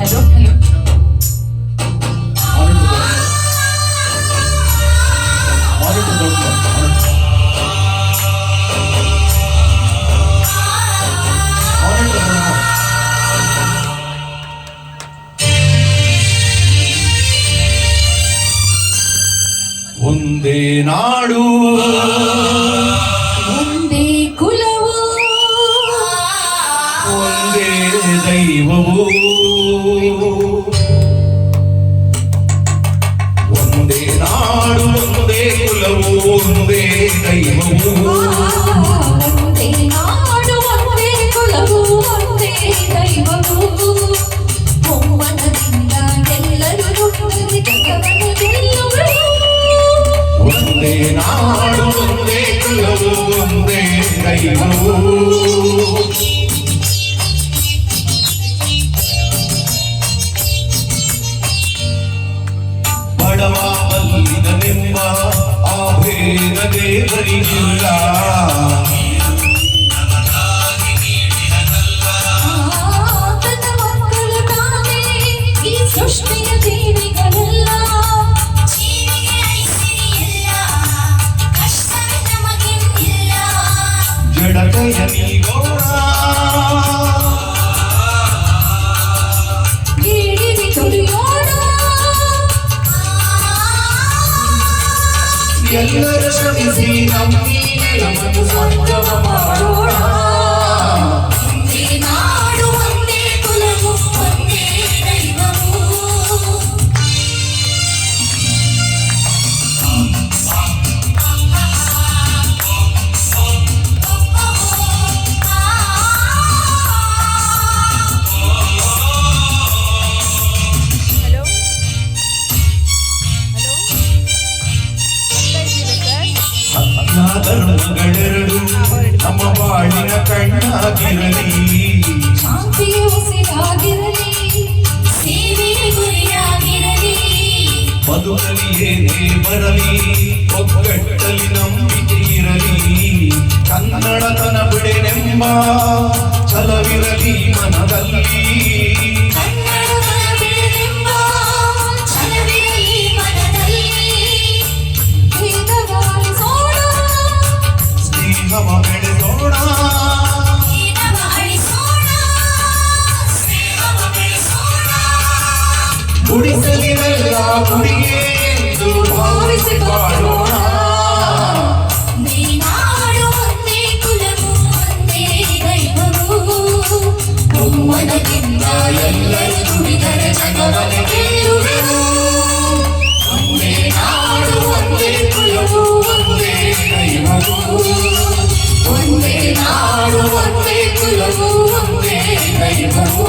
hello hello ಒಂದೇ ನಾಡು ಒಂದೇ ಕುಲವು ಒಂದೇ ದೈವವು ಒಂದೇ ನಾಡು ಒಂದೇ ಕುಲವು ಒಂದೇ ದೈವವು ಒಂದೇ ನಾಡು ಒಂದೇ ಕುಲವು ಒಂದೇ ದೈವವು ಒಮ್ಮನದಿಂದ ಎಲ್ಲರೂ ಜಗವನ್ನು ಗೆಲ್ಲುವರು ಒಂದೇ ನಾಡು ಒಂದೇ ಕುಲವು ಒಂದೇ ದೈವವು ಬಡವ ಬಲ್ಲಿದನೆಂಬ ಆ ಭೇದ ದೇವರಿಗಿಲ್ಲ ತನ್ನ ಮಕ್ಕಳು ತಾನೇ ಈ ಸೃಷ್ಟಿಯ ಜೀವಿಗಳೆಲ್ಲ ಜಡತೆಯ ನೀಗೋಣ ಗೀಳಿಗೆ ತುಳಿಯೋಣ ಎಲ್ಲರ ಶ್ರಮಿಸಿ ನಮ್ಮಿ ನಮ್ಮನ್ನು ಸಂಗಮ ಮಾಡೋಣ ಒಂದೇ ನಾಡು ಒಂದೇ ಕುಲವು ಒಂದೇ ದೈವವು ಧರ್ಮಗಳೆರಡು ನಮ್ಮ ಬಾಳಿನ ಕಣ್ಣಾಗಿರಲಿ ಶಾಂತಿಗೆ ಉಸಿರಾಗಿರಲಿ ಸೇವೆಗೆ ಗುರಿಯಾಗಿರಲಿ ಬದುಕಲಿ ಏನೇ ಬರಲಿ ಒಗ್ಗಟ್ಟಲಿ ನಂಬಿಕೆ ಇರಲಿ ಕನ್ನಡತನ ಬಿಡೆನೆಂಬ ಛಲವಿರಲಿ ಮನದಲ್ಲಿ ಕನ್ನಡದ ಬೆಳೆದೆಂಬ ಛಲವಿರಲಿ ಮನದಲ್ಲಿ ಭೇದಗಾಲಿಸೋಣ ಸ್ನೇಹವ ಬೆಳೆಸೋಣ ಭೇದವ ಅಳಿಸೋಣ ಸ್ನೇಹವ ಬೆಳೆಸೋಣ ಗುಡಿಸಲಿನೆಲ್ಲ ಗುಡಿಗೆ ಎಂದು ಭಾವಿಸಿ ಬಾಳೋಣ ಒಂದೇ ನಾಡು ಒಂದೇ ಕುಲವು ಒಂದೇ ದೈವವು ಒಮ್ಮನದಿಂದ ಎಲ್ಲರೂ ದುಡಿದರೆ ಜಗವನ್ನು ಗೆಲ್ಲುವೆವು ಒಂದೇ ನಾಡು ಒಂದೇ ಕುಲವು ಒಂದೇ ದೈವವು ಒಂದೇ ನಾಡು ಒಂದೇ ಕುಲವು ಒಂದೇ ದೈವವು